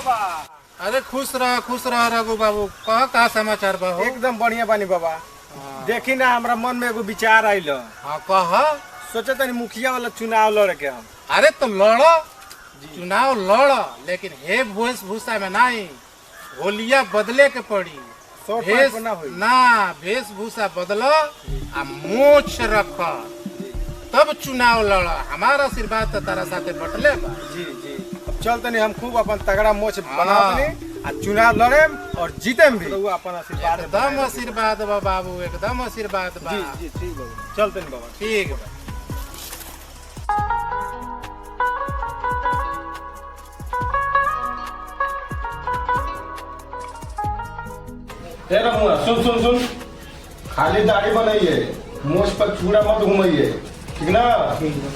बाबा। अरे खुश रह रघु बाबू। कहा समाचार बा हो? एकदम बढ़िया बानी बाबा। देखी ना हमरा मन में एगो विचार आइल। हाँ कहा। सोचे तनी मुखिया वाला चुनाव लड़ के हम। अरे तो लड़, चुनाव लड़, लेकिन हे वेशभूषा में नहीं, होलिया बदले के पड़ी। वेशभूषा बदलो आ मोछ रख, तब चुनाव लड़। हमारा आशीर्वाद तो तारा साथे बटले बा। जी जी। अब चल तनी हम खूब अपन तगड़ा मोछ बनावनी आ चुनाव लड़ेम और जीतेम भी। तो अपन आशीर्वाद एकदम आशीर्वाद बा बाबू, एकदम आशीर्वाद बा। जी जी ठीक बाबू। चल तनी बाबा। ठीक बा। तेरा मुआ सुन सुन सुन, खाली दाढ़ी बनाइए, मोछ पर चूड़ा मत घुमाइए, ठीक ना?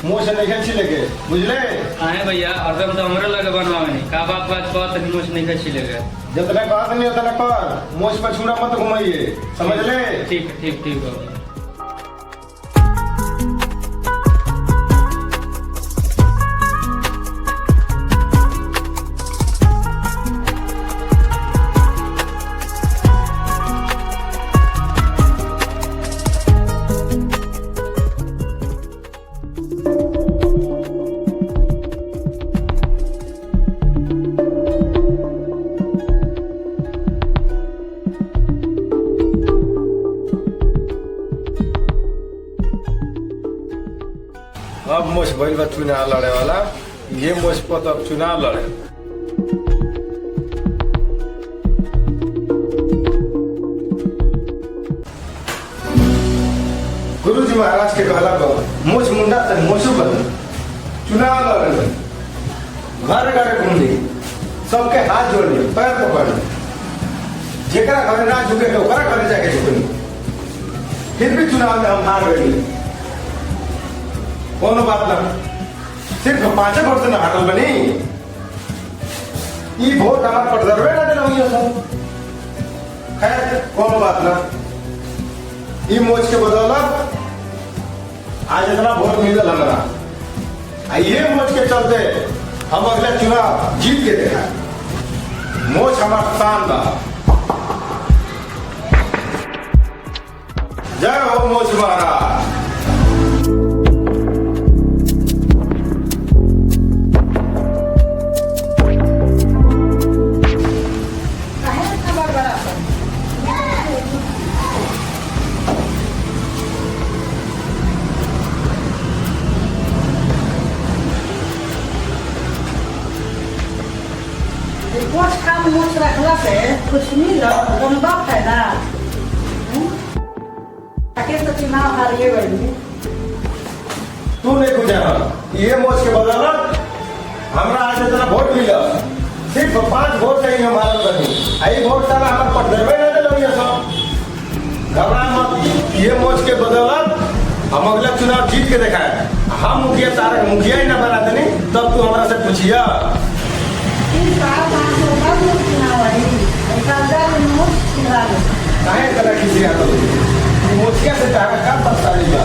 मोछ नहीं छिलेगे, बुझले? हाँ भैया, और तो हमरे लगे बनवावे नहीं। का बात बात मोछ नहीं छिलेगा। जितना बात नहीं उतना कर, मोछ पर चूड़ा मत घुमाइए, समझ ले? ठीक है ठीक ठीक बाबू। अब मोछ भइल बा चुनाव लड़े वाला, ये मोछ पर तो अब चुनाव लड़े। गुरुजी महाराज के कहला पर मोछ मुंडा से मोछू बन चुनाव लड़े, घर घर घूमनी, सबके हाथ जोड़नी, पैर पकड़नी, जेकरा घर ना झुके तो ओकरा घर जाके झुकनी। फिर भी चुनाव में हम हार गए। कोनो बात ना, सिर्फ 5 वर्ष से ना हारल बनी। ई वोट हमार पर जरूर ना देना हुई सब। खैर कोनो बात ना, ई मोच के बदौलत आज इतना वोट मिलल हमारा। ये मोच के चलते हम अगले चुनाव जीत के देखा। मोच हमार शान बा। जय हो मोच महाराज। मोछ रखला से कुछ मिल गंदा फायदा ताकि तो चुनाव हारिए गई। तू नहीं कुछ जाना, ये मोच के बदौलत हमरा आज इतना वोट मिला। सिर्फ 5 वोट से ही हम हारल बनी। आई वोट सारा हमारे पर दरवे ना देलो ये सब। घबरा मत, ये मोच के बदौलत हम अगला चुनाव जीत के दिखाए। हम मुखिया तारा मुखिया ही ना बना देनी, तब तू हमरा से पूछिया। काहे करा किसी आ तो मुखिया से तारा का परेशानी बा?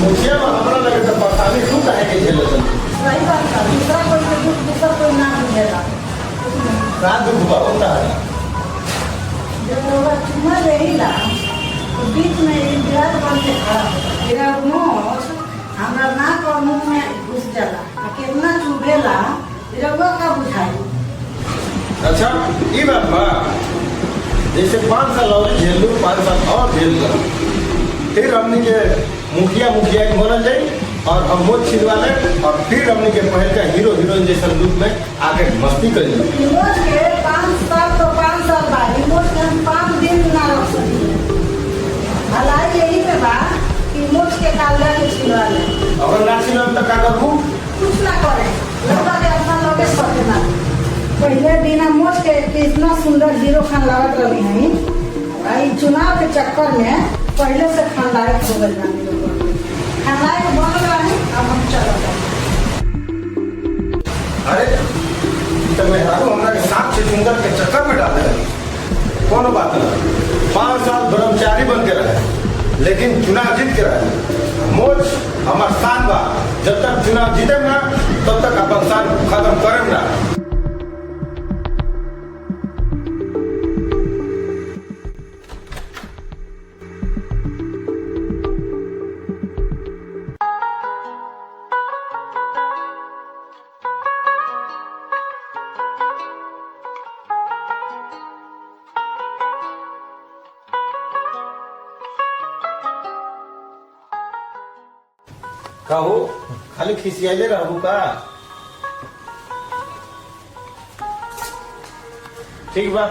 मुखिया में हमरा लगे तो परेशानी तू काहे के झेले तनी? सही बात है, दूसरा कोई के दुख दूसरा कोई ना मिलेगा। रात दुख बा होता है। जब वो चुना रहेगा तो बीच में इंतजार करके खड़ा होगा। तेरा मोछ हमरा नाक और मुंह में घुस जाला, कितना चुभेला रउआ का बुझाई। अच्छा ये बात बा। जैसे 5 साल और झेल लू, 5 साल और झेल लो, फिर हमने के मुखिया की बनल जाए और हम मोच छिलवा ले और फिर हमने के पहले का हीरो हीरोइन जैसा रूप में आके मस्ती कर ली। मोच के 5 साल तो 5 साल बाद मोच के हम 5 दिन ना रख सकी। भलाई यही पे बा कि मोच के काला के छिलवा ले। अगर ना छिलवा तो का करूं? कुछ ना करे, लगा के अपना लोगे सके ना। पहले बिना मोच के कितना सुंदर हीरो खान लागत रही है। आई चुनाव के चक्कर में पहले से खंडायक हो गए बानी लोग। खंडायक बन रहे, अब हम चल रहे। अरे तो मैं हमरा के साथ सुंदर के चक्कर में डाल दे। कोनो बात नहीं, 5 साल ब्रह्मचारी बन के रहे, लेकिन चुनाव जीत के रहे। मोच हमार शान बा। कहू खाली खिसियाले रहू का? ठीक बा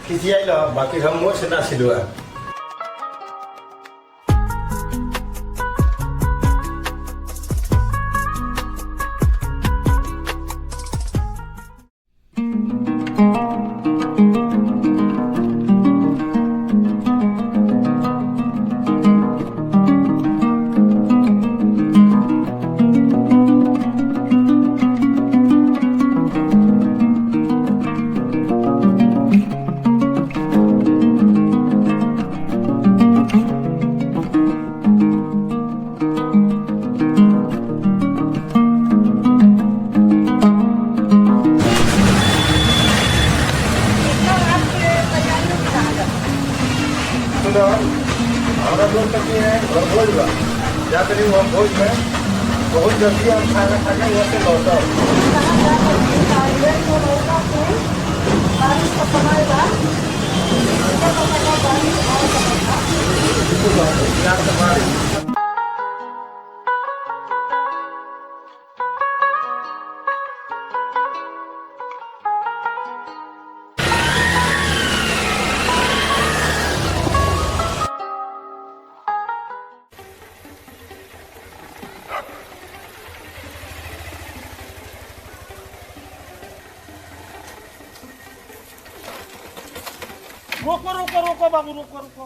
खिसियाइल, बाकी हम मोछ ना छिलुआ। हमारा दोस्त तक है और भोज बा जाते नहीं हम भोज में बहुत जल्दी हम खाना खा के यहाँ से लौटा। रोको रोको रोको बाबू रोको रोको।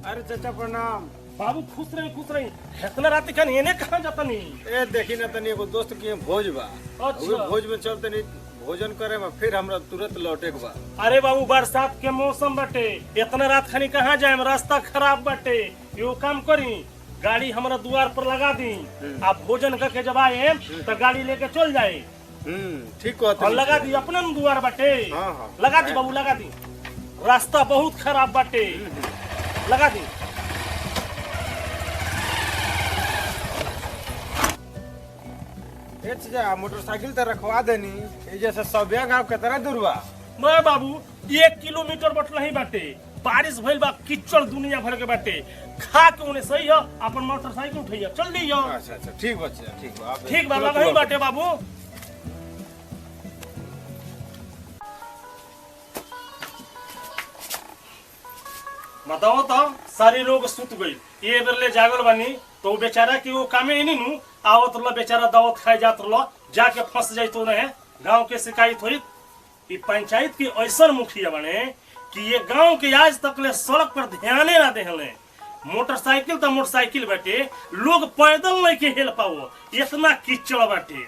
अरे चाचा प्रणाम। बाबू खुश रही इतना रात खान एने कहाँ जाता नहीं? ए देखी ना तनी एगो दोस्त के भोज बा। अच्छा। उहे भोज में चलते नहीं भोजन करे में फिर हमरा तुरंत लौटे के बा। अरे बाबू बरसात के मौसम बाटे, इतना रात खानी कहाँ जाए? रास्ता खराब बाटे। यो काम करी गाड़ी हमारा द्वार पर लगा दी, आप भोजन करके जब आए तो गाड़ी लेके चल जाए। ठीक कहते और लगा दी अपने न द्वार बाटे। हाँ, हाँ। लगा दी बाबू लगा दी, रास्ता बहुत खराब बाटे, लगा दी। ए चाचा मोटरसाइकिल तो रखवा देनी। ए जैसे सभ्या गांव के तरह दूर बा। मैं बाबू 1 किलोमीटर बट नहीं बाटे, बारिश भइल बा, किचड़ दुनिया भर के बाटे। खा के उन्हें सही है, अपन मोटरसाइकिल उठैया चल दी। अच्छा अच्छा ठीक बा चाचा ठीक बा। ठीक बा लगा ही बाटे बाबू। बताओ तो सारे लोग सुत गई, ये बेरले जागल बानी तो बेचारा की वो कामे ही नहीं आवत रहा, बेचारा दावत खाए जात रहा, जाके फंस जाये तो रहे। गांव के शिकायत हुई, ये पंचायत की ऐसा मुखिया बने कि ये गांव के आज तक ले सड़क पर ध्यान ना देहले। मोटरसाइकिल तो मोटरसाइकिल बाटे, लोग पैदल नहीं के हेल पाओ, इतना कीचड़ बाटे।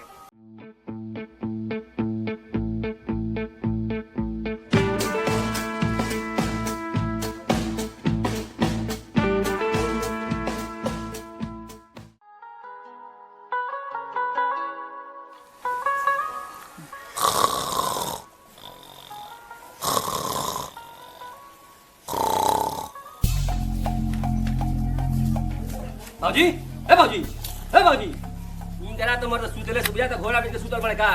भाजी ए भाजी ए भाजी इन जरा तो मर सुतले सुबिया त घोड़ा बिन के सुतल बड़े का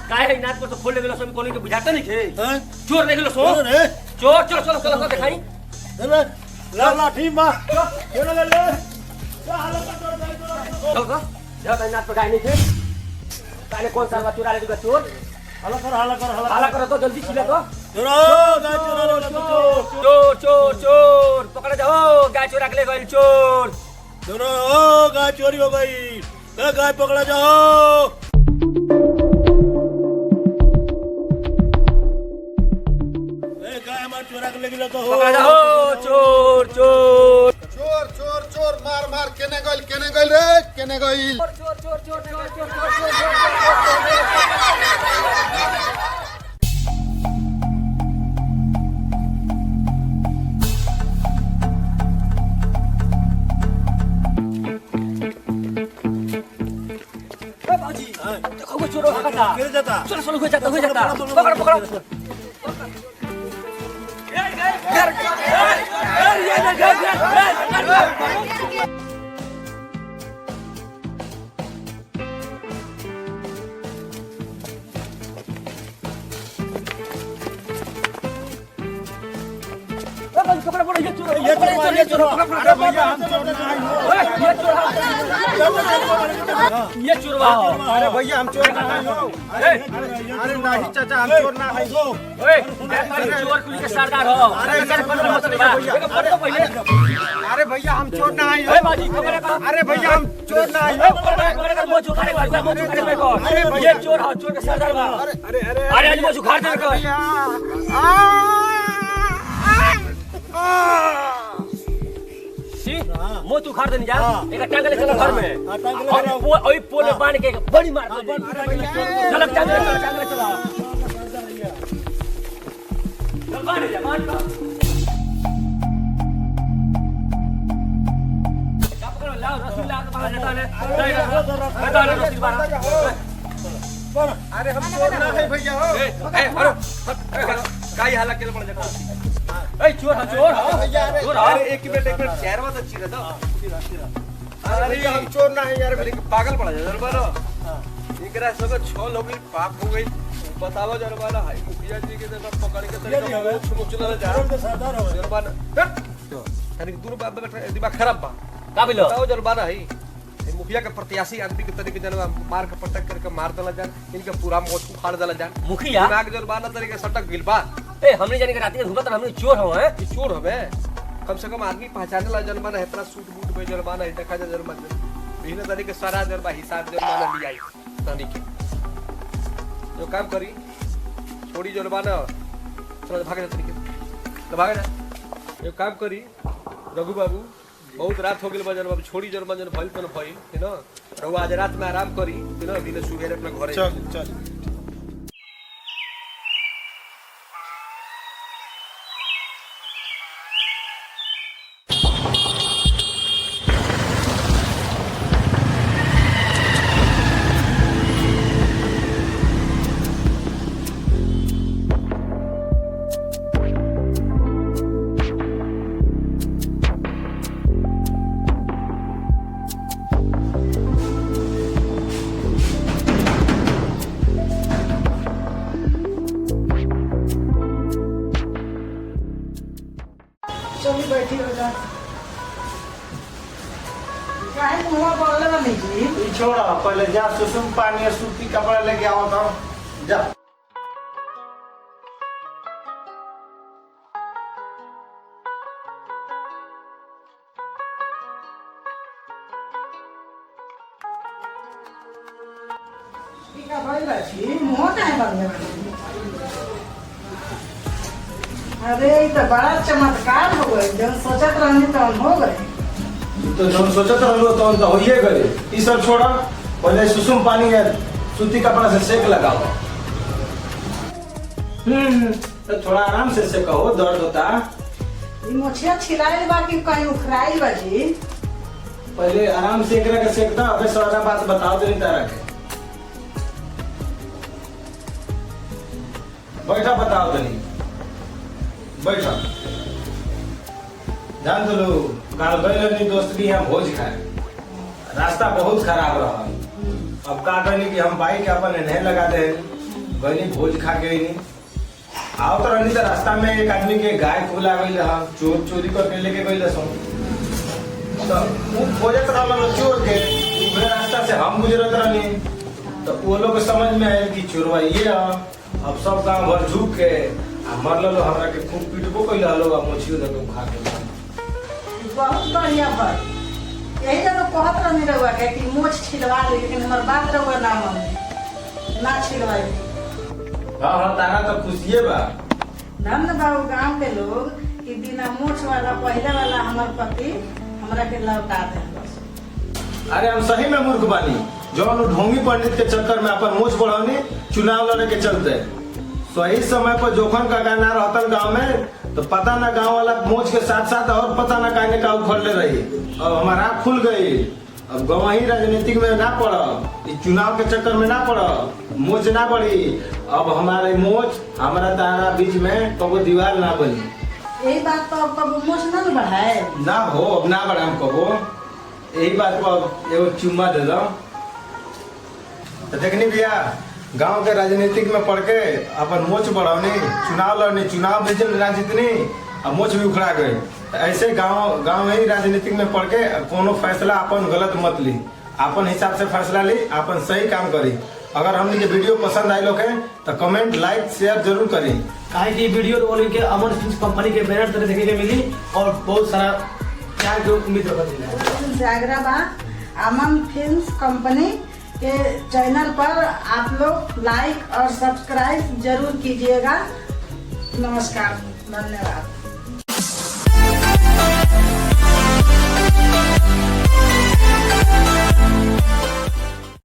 काहे है नाच पर तो खोल लेलो सब कोनी के बुझाता नहीं थे। चोर देख लो सो चोर चलो चलो चलो दिखाई ला लाठी मार चलो ले ले चल का जा भाई नाच पर गाय नहीं थे काले कौन सा चुरा ले दूंगा चोर। हाला करो तो जल्दी छिले तो चोर चोर चोर पकड़ जाओ गाय चोरा के ले गइल चोर। गाय चोरी हो गई, गाय पकड़ा जाओ। गाय हमारे चोरा के ले गया तो पकड़ा जाओ चोर चोर चोर चोर चोर मार मार केने गइल रे केने गइल। चोर चोर चोर चोर चोर चोर देखो वो चोर भागता गिर जाता चलो चलो हो जाता पकड़ पकड़ पकड़ पकड़ ये चोर अरे भैया हम चोर नहीं। ये चोरवा हो। अरे भैया हम चोर ना हैं हो। अरे नहीं चाचा हम चोर ना हैं। ओए चोर कुली के सरदार हो। अरे इधर पकड़ो मत भैया। अरे भैया हम चोर ना हैं। ए बाजी खबर है। अरे भैया हम चोर ना हैं। मुंह झुकाने वाला मुंह झुकाने को। ये चोर हो, चोर के सरदार बा। अरे आज मुंह झुका दे को। सी मुंह तू खाड़ देनी जा। एक टांग ले चलो घर में। और ओई पोले बांध के बड़ी मार दे। चल टांग ले चला। चल बांध जा बांध का। लाओ रसूल ला के बाहर जाता है। बता ले रसूल बाहर। अरे हम चोर ना हैं भैया हो। ए हरो काई हाला के पड़ जाता। ए चोर चोर चोर अरे एक मिनट चेहरा मत अच्छी रहता। अरे भैया हम चोर ना हैं यार। पागल पड़ा जा जरबानो एकरा सब 6 लोग पाप हो गई। बताओ जरबानो हाई मुखिया जी के पकड़ के तरीका चुनल जा जरबानो तनिक दूर बात बैठा दिमाग खराब बा का बिलो बताओ जरबानो है मुखिया के प्रत्याशी आदमी के तरीके जनवा मार के पटक करके मार दला जान इनके पूरा मोच उखाड़ दला जान मुखिया दिमाग जरबानो तरीके सटक गिल बा। ए हमने जाने के रात के घुमत हमने चोर हो हैं। ई चोर हवे कम से कम आदमी पहचाने ला जरबानो है इतना सूट बूट में जरबानो है देखा जा जरबानो बिना तरीके सारा जरबा हिसाब जरबानो लिया तनी के जो काम करी छोड़ी जरबानो चलो भागे जा तरीके भागे जा जो काम करी रघु बाबू बहुत रात हो गई बजन बाबू छोड़ी जरबानो भइल त न भइल है न रघु आज रात में आराम करी है न दिन सुबह अपना घरे चल चल। चली बैठी हो जा। काहे मुंह बोलले बनी जी? ई छोड़ा पहले जा सुसुम पानी और सूती कपड़ा लेके आओ तो जा। ई का भइल बा जी? मुंह काहे बोलले बनी? अरे ये तो बड़ा चमत्कार हो गए। जब सोचत रहनी तो हो गए। तो जब सोचत रहलो तो होइए गए। ई सब छोड़ा पहले सुसुम पानी है सूती कपड़ा से सेक लगाओ। तो थोड़ा आराम से सेको दर्द होता। ई मोछिया छिलाइल बा कि कहीं उखराइल बा जी? पहले आराम से एकरा के सेकता अबे सारा बात बताओ देनी तारा के। बैठा बताओ देनी बैठा। जान तो लो काल गए दोस्त भी यहाँ भोज खाए रास्ता बहुत खराब रहा। अब का कहनी कि हम बाइक अपन नहीं लगा दे गई भोज खा गई आओ तो रहनी तो रास्ता में एक आदमी के गाय खुला गई रहा चोर चोरी करके लेके गई सो तो वो खोजत रहा चोर के उहे रास्ता से हम गुजरत रहनी तो वो लोग समझ में आयल कि चोरवा ये अब सब गाँव भर झुक के मरल हमरा के खूब पीटबो कैल हलो मोछियो दे खा के बहुत बढ़िया बात। यही जब कहत रहनी रहुआ के कि मोछ छिलवा ले लेकिन हमार बात रहुआ ना माने ना छिलवाई। हाँ तारा तो खुशिये बा। नंद बाबू गांव के लोग कि बिना मोछ वाला पहले वाला हमार पति हमरा के लौटा दे। अरे हम सही में मूर्ख बानी जौन ढोंगी पंडित के चक्कर में अपन मोछ बढ़ानी चुनाव लड़ने के चलते सही समय पर जोखन का गाना रहतन गांव में तो पता ना गांव वाला मोछ के साथ साथ और पता ना कहने का उखड़ ले रही। अब हमारा खुल गई। अब गवाही राजनीतिक में ना पड़ा चुनाव के चक्कर में ना पड़ा मोछ ना पड़ी। अब हमारे मोछ हमारा तारा बीच में कबो दीवार ना बनी। यही बात तो अब कब मोछ ना बढ़ाए ना हो अब ना बढ़ा हम कबो यही बात पर एगो चुम्मा दे दो। तो देखनी भैया गांव के राजनीतिक में पढ़ के अपन मोच बढ़ावनी चुनाव लड़नी चुनाव में ना जीतनी अब मोच भी उखड़ा गए। ऐसे गांव ही राजनीतिक में पढ़ के कोनो फैसला अपन गलत मत ली। अपन हिसाब से फैसला ली, अपन सही काम करी। अगर हमने के वीडियो पसंद आई लोग है तो कमेंट लाइक शेयर जरूर करी। काहे की वीडियो रोल के अमन फिल्म कंपनी के बैनर तरह देखे के मिली और बहुत सारा प्यार के उम्मीद रखते हैं। जागरा बा अमन फिल्म्स कंपनी के चैनल पर आप लोग लाइक और सब्सक्राइब जरूर कीजिएगा। नमस्कार, धन्यवाद।